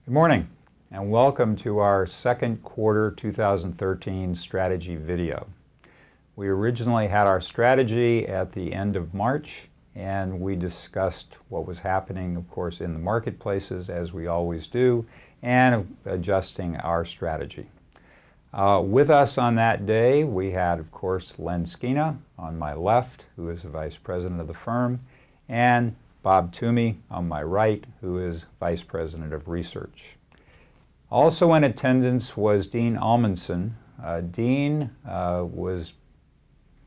Good morning and welcome to our second quarter 2013 strategy video. We originally had our strategy at the end of March and we discussed what was happening, of course, in the marketplaces as we always do, and adjusting our strategy. With us on that day we had, of course, Len Skina on my left, who is the Vice President of the firm, and Bob Toomey on my right, who is Vice President of Research. Also in attendance was Dean Almondson. Dean was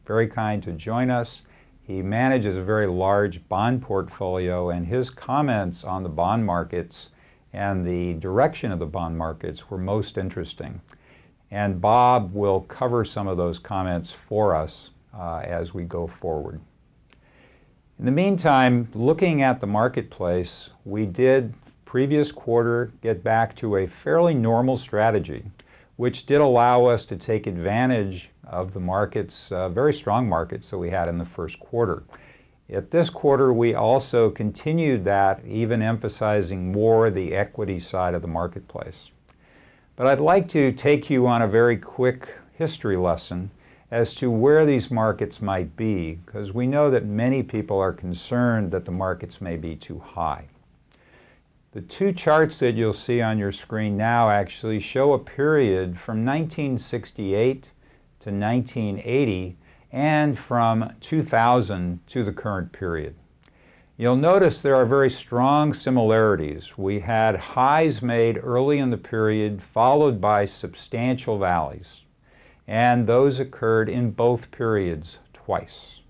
very kind to join us. He manages a very large bond portfolio, and his comments on the bond markets and the direction of the bond markets were most interesting. And Bob will cover some of those comments for us as we go forward. In the meantime, looking at the marketplace, we did previous quarter get back to a fairly normal strategy, which did allow us to take advantage of the markets, very strong markets that we had in the first quarter. At this quarter, we also continued that, even emphasizing more the equity side of the marketplace. But I'd like to take you on a very quick history lesson as to where these markets might be, because we know that many people are concerned that the markets may be too high. The two charts that you'll see on your screen now actually show a period from 1968 to 1980 and from 2000 to the current period. You'll notice there are very strong similarities. We had highs made early in the period followed by substantial valleys, and those occurred in both periods twice.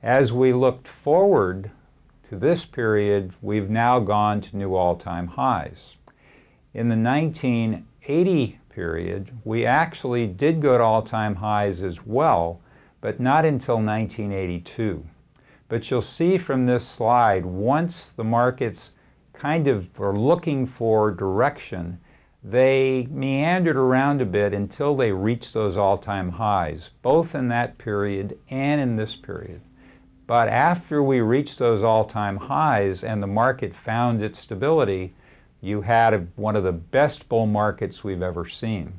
As we looked forward to this period, we've now gone to new all-time highs. In the 1980 period, we actually did go to all-time highs as well, but not until 1982. But you'll see from this slide, once the markets kind of were looking for direction, they meandered around a bit until they reached those all-time highs, both in that period and in this period. But after we reached those all-time highs and the market found its stability, you had one of the best bull markets we've ever seen.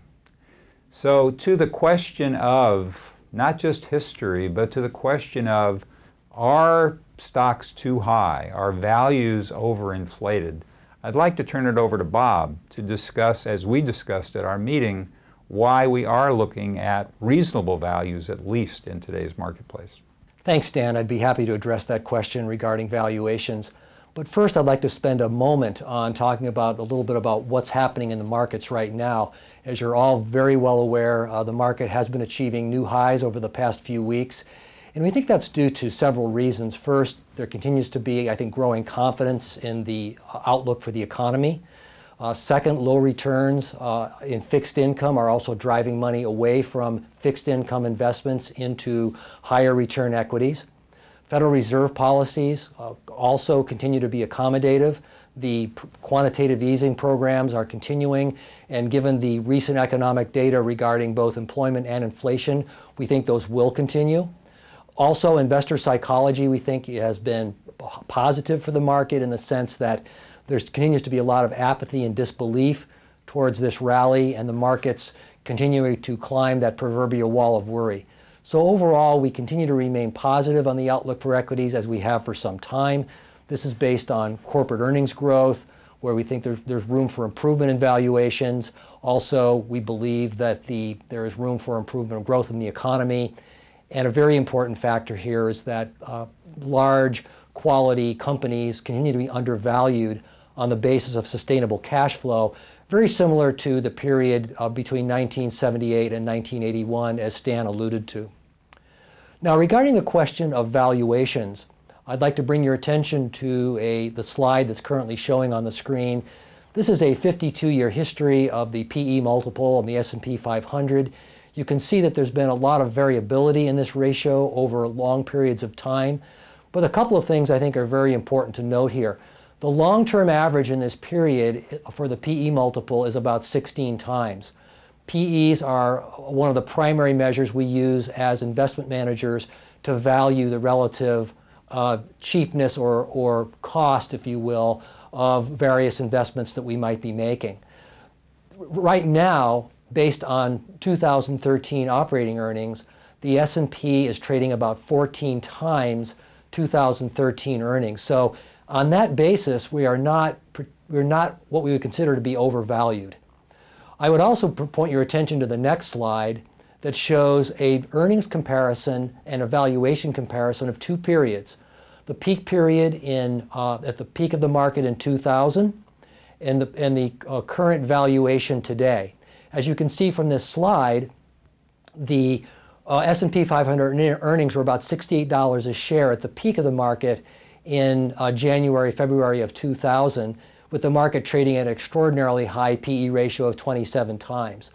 So to the question of not just history, but to the question of, are stocks too high? Are values overinflated? I'd like to turn it over to Bob to discuss, as we discussed at our meeting, why we are looking at reasonable values, at least in today's marketplace. Thanks, Dan. I'd be happy to address that question regarding valuations. But first, I'd like to spend a moment on talking about a little bit about what's happening in the markets right now. As you're all very well aware, the market has been achieving new highs over the past few weeks. And we think that's due to several reasons. First, there continues to be, I think, growing confidence in the outlook for the economy. Second, low returns in fixed income are also driving money away from fixed income investments into higher return equities. Federal Reserve policies also continue to be accommodative. The quantitative easing programs are continuing, and given the recent economic data regarding both employment and inflation, we think those will continue. Also, investor psychology, we think, has been positive for the market in the sense that there continues to be a lot of apathy and disbelief towards this rally, and the markets continuing to climb that proverbial wall of worry. So overall, we continue to remain positive on the outlook for equities as we have for some time. This is based on corporate earnings growth, where we think there's room for improvement in valuations. Also, we believe that there is room for improvement and growth in the economy. And a very important factor here is that large quality companies continue to be undervalued on the basis of sustainable cash flow, very similar to the period between 1978 and 1981, as Stan alluded to. Now, regarding the question of valuations, I'd like to bring your attention to the slide that's currently showing on the screen. This is a 52-year history of the PE multiple on the S&P 500. You can see that there's been a lot of variability in this ratio over long periods of time. But a couple of things I think are very important to note here. The long-term average in this period for the PE multiple is about 16 times. PEs are one of the primary measures we use as investment managers to value the relative cheapness or cost, if you will, of various investments that we might be making. Right now, based on 2013 operating earnings, the S&P is trading about 14 times 2013 earnings. So on that basis, we're not what we would consider to be overvalued. I would also point your attention to the next slide that shows a earnings comparison and a valuation comparison of two periods. The peak period at the peak of the market in 2000 and the current valuation today. As you can see from this slide, the S&P 500 earnings were about $68 a share at the peak of the market in January, February of 2000, with the market trading at an extraordinarily high PE ratio of 27 times.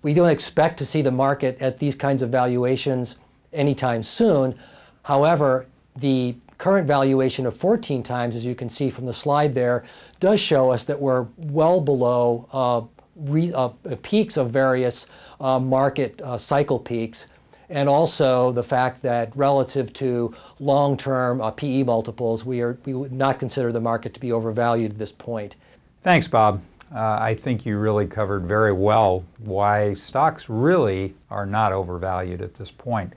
We don't expect to see the market at these kinds of valuations anytime soon. However, the current valuation of 14 times, as you can see from the slide there, does show us that we're well below peaks of various market cycle peaks, and also the fact that relative to long-term PE multiples, we would not consider the market to be overvalued at this point. Thanks, Bob. I think you really covered very well why stocks really are not overvalued at this point.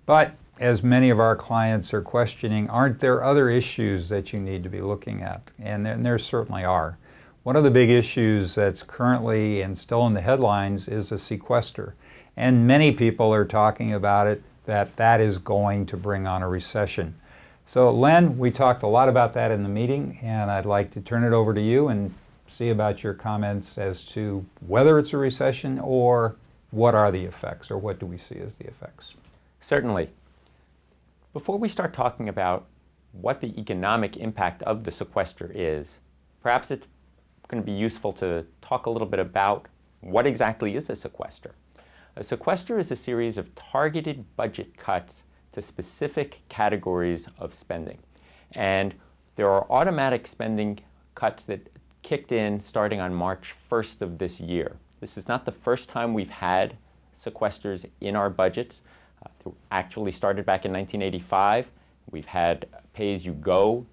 But as many of our clients are questioning, aren't there other issues that you need to be looking at? And there certainly are. One of the big issues that's currently and still in the headlines is a sequester. And many people are talking about it, that is going to bring on a recession. So Len, we talked a lot about that in the meeting, and I'd like to turn it over to you and see about your comments as to whether it's a recession or what are the effects, or what do we see as the effects? Certainly. Before we start talking about what the economic impact of the sequester is, perhaps it's going to be useful to talk a little bit about what exactly is a sequester. A sequester is a series of targeted budget cuts to specific categories of spending. And there are automatic spending cuts that kicked in starting on March 1st of this year. This is not the first time we've had sequesters in our budgets. It actually started back in 1985. We've had pay-as-you-go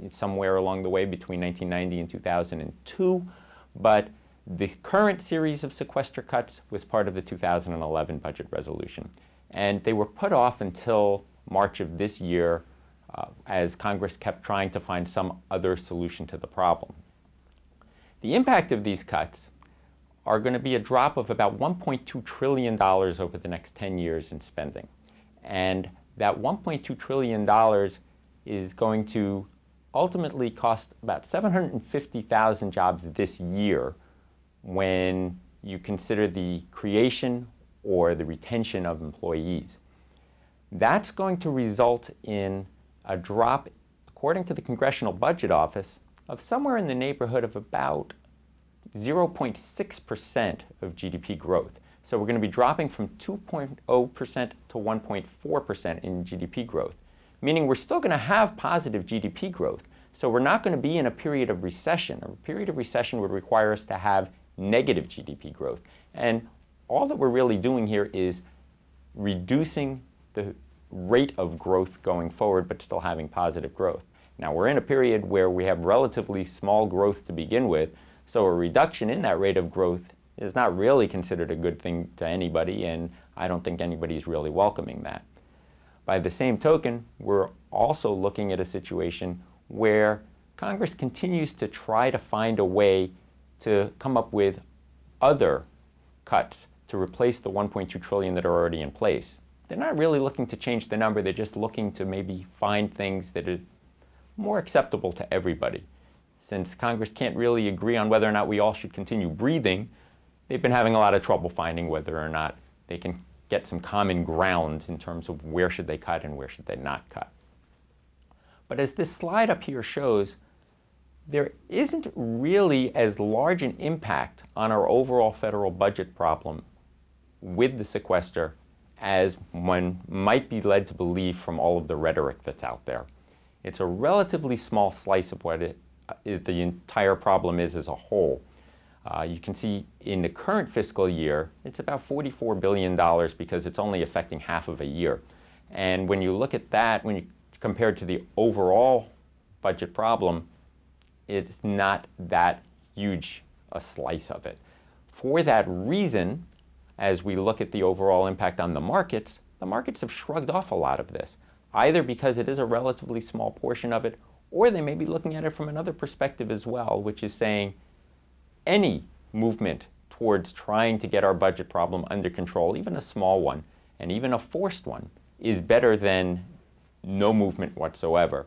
somewhere along the way between 1990 and 2002. But the current series of sequester cuts was part of the 2011 budget resolution. And they were put off until March of this year as Congress kept trying to find some other solution to the problem. The impact of these cuts are going to be a drop of about $1.2 trillion over the next 10 years in spending. And that $1.2 trillion is going to ultimately cost about 750,000 jobs this year when you consider the creation or the retention of employees. That's going to result in a drop, according to the Congressional Budget Office, of somewhere in the neighborhood of about 0.6% of GDP growth. So we're going to be dropping from 2.0% to 1.4% in GDP growth, meaning we're still going to have positive GDP growth. So we're not going to be in a period of recession. A period of recession would require us to have negative GDP growth. And all that we're really doing here is reducing the rate of growth going forward, but still having positive growth. Now, we're in a period where we have relatively small growth to begin with, so a reduction in that rate of growth is not really considered a good thing to anybody, and I don't think anybody's really welcoming that. By the same token, we're also looking at a situation where Congress continues to try to find a way to come up with other cuts to replace the $1.2 trillion that are already in place. They're not really looking to change the number, they're just looking to maybe find things that are more acceptable to everybody. Since Congress can't really agree on whether or not we all should continue breathing, they've been having a lot of trouble finding whether or not they can get some common ground in terms of where should they cut and where should they not cut. But as this slide up here shows, there isn't really as large an impact on our overall federal budget problem with the sequester as one might be led to believe from all of the rhetoric that's out there. It's a relatively small slice of what the entire problem is as a whole. You can see in the current fiscal year, it's about $44 billion because it's only affecting half of a year. And when you look at that, when you compared to the overall budget problem, it's not that huge a slice of it. For that reason, as we look at the overall impact on the markets have shrugged off a lot of this, either because it is a relatively small portion of it, or they may be looking at it from another perspective as well, which is saying any movement towards trying to get our budget problem under control, even a small one, and even a forced one, is better than no movement whatsoever.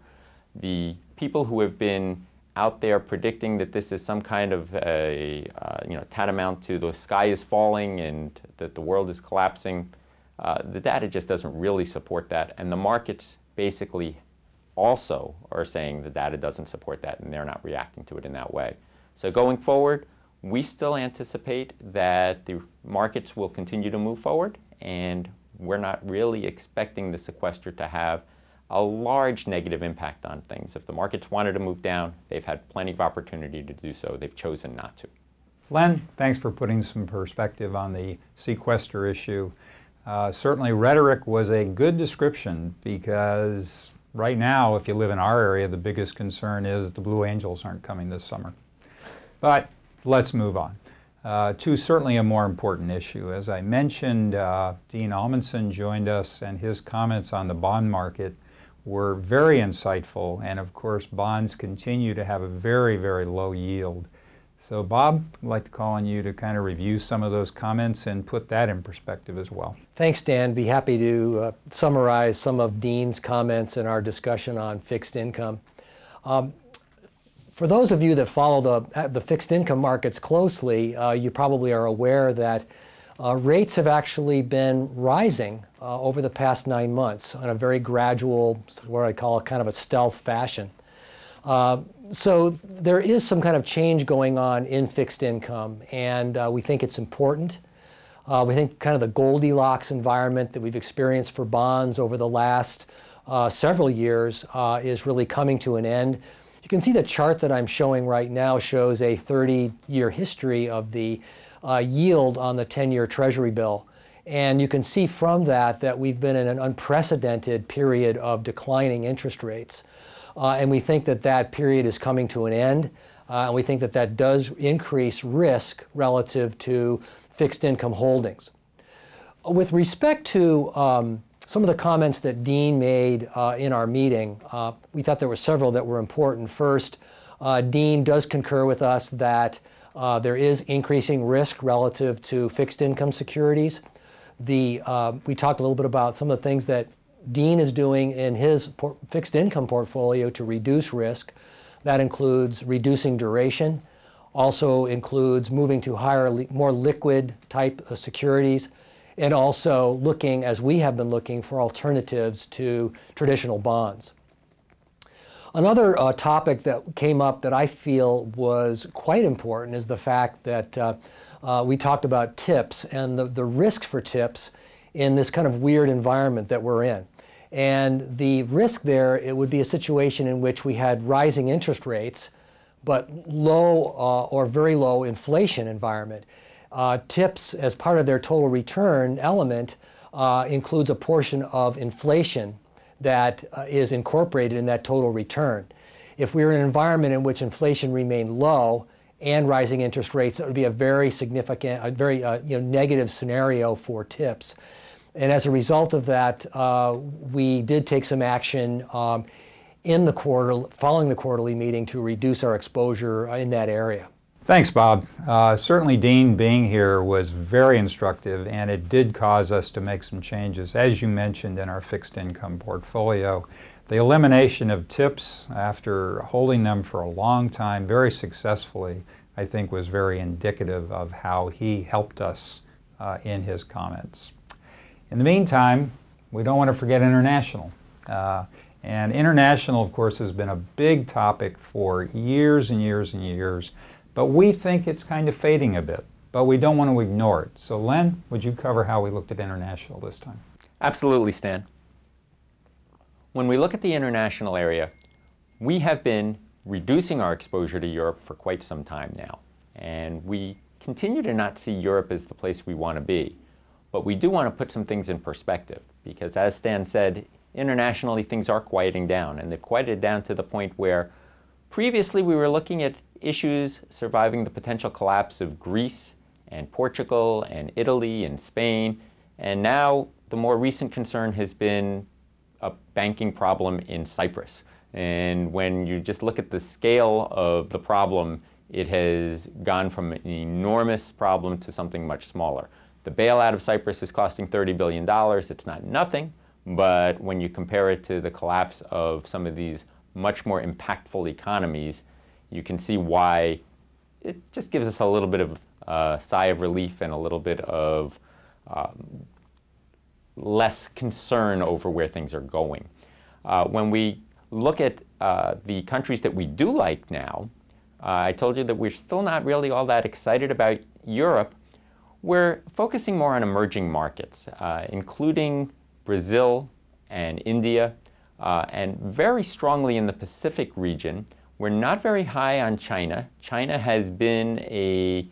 The people who have been out there predicting that this is some kind of a tantamount to the sky is falling and that the world is collapsing, the data just doesn't really support that, and the markets basically also are saying the data doesn't support that, and they're not reacting to it in that way. So going forward, we still anticipate that the markets will continue to move forward, and we're not really expecting the sequester to have a large negative impact on things. If the markets wanted to move down, they've had plenty of opportunity to do so. They've chosen not to. Len, thanks for putting some perspective on the sequester issue. Certainly rhetoric was a good description, because right now, if you live in our area, the biggest concern is the Blue Angels aren't coming this summer. But let's move on to certainly a more important issue. As I mentioned, Dean Almondson joined us, and his comments on the bond market were very insightful, and of course bonds continue to have a very, very low yield. So Bob, I'd like to call on you to kind of review some of those comments and put that in perspective as well. Thanks, Dan. Be happy to summarize some of Dean's comments in our discussion on fixed income. For those of you that follow the fixed income markets closely, you probably are aware that rates have actually been rising over the past 9 months on a very gradual, what I call kind of a stealth fashion. So there is some kind of change going on in fixed income, and we think it's important. We think kind of the Goldilocks environment that we've experienced for bonds over the last several years is really coming to an end. You can see the chart that I'm showing right now shows a 30-year history of the yield on the 10-year Treasury bill. And you can see from that we've been in an unprecedented period of declining interest rates. And we think that period is coming to an end. And we think that does increase risk relative to fixed income holdings. With respect to some of the comments that Dean made in our meeting, we thought there were several that were important. First, Dean does concur with us that there is increasing risk relative to fixed income securities. We talked a little bit about some of the things that Dean is doing in his fixed income portfolio to reduce risk. That includes reducing duration, also includes moving to more liquid type of securities, and also looking, as we have been looking, for alternatives to traditional bonds. Another topic that came up that I feel was quite important is the fact that we talked about tips and the risk for tips in this kind of weird environment that we're in. And the risk there, it would be a situation in which we had rising interest rates, but low or very low inflation environment. Tips, as part of their total return element, includes a portion of inflation that is incorporated in that total return. If we were in an environment in which inflation remained low and rising interest rates, it would be a very significant, a very negative scenario for tips. And as a result of that, we did take some action in the following the quarterly meeting to reduce our exposure in that area. Thanks, Bob. Certainly Dean being here was very instructive, and it did cause us to make some changes, as you mentioned, in our fixed income portfolio. The elimination of tips after holding them for a long time very successfully, I think, was very indicative of how he helped us in his comments. In the meantime, we don't want to forget international. And international, of course, has been a big topic for years and years and years. But we think it's kind of fading a bit, but we don't want to ignore it. So Len, would you cover how we looked at international this time? Absolutely, Stan. When we look at the international area, we have been reducing our exposure to Europe for quite some time now. And we continue to not see Europe as the place we want to be. But we do want to put some things in perspective, because as Stan said, internationally things are quieting down, and they've quieted down to the point where previously we were looking at issues surviving the potential collapse of Greece and Portugal and Italy and Spain, and now the more recent concern has been a banking problem in Cyprus. And when you just look at the scale of the problem, it has gone from an enormous problem to something much smaller. The bailout of Cyprus is costing $30 billion. It's not nothing, but when you compare it to the collapse of some of these much more impactful economies, you can see why it just gives us a little bit of a sigh of relief and a little bit of less concern over where things are going. When we look at the countries that we do like now, I told you that we're still not really all that excited about Europe. We're focusing more on emerging markets, including Brazil and India, and very strongly in the Pacific region. We're not very high on China. China has been a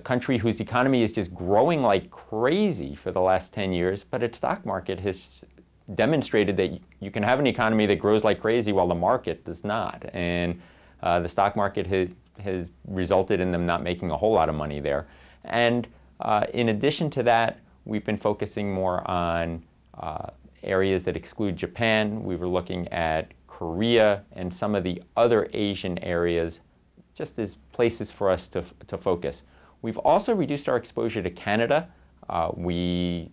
country whose economy is just growing like crazy for the last 10 years, but its stock market has demonstrated that you can have an economy that grows like crazy while the market does not. And the stock market has resulted in them not making a whole lot of money there. And in addition to that, we've been focusing more on areas that exclude Japan. We were looking at Korea and some of the other Asian areas just as places for us to focus. We've also reduced our exposure to Canada. We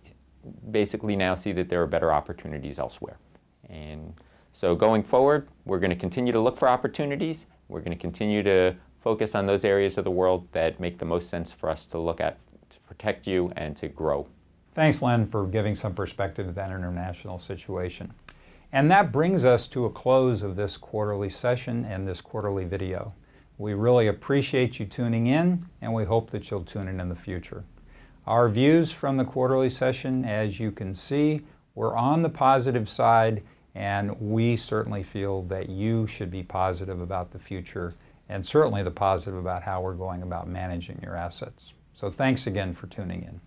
basically now see that there are better opportunities elsewhere. And so going forward, we're going to continue to look for opportunities. We're going to continue to focus on those areas of the world that make the most sense for us to look at, to protect you and to grow. Thanks, Len, for giving some perspective to that international situation. And that brings us to a close of this quarterly session and this quarterly video. We really appreciate you tuning in, and we hope that you'll tune in the future. Our views from the quarterly session, as you can see, we're on the positive side, and we certainly feel that you should be positive about the future, and certainly the positive about how we're going about managing your assets. So thanks again for tuning in.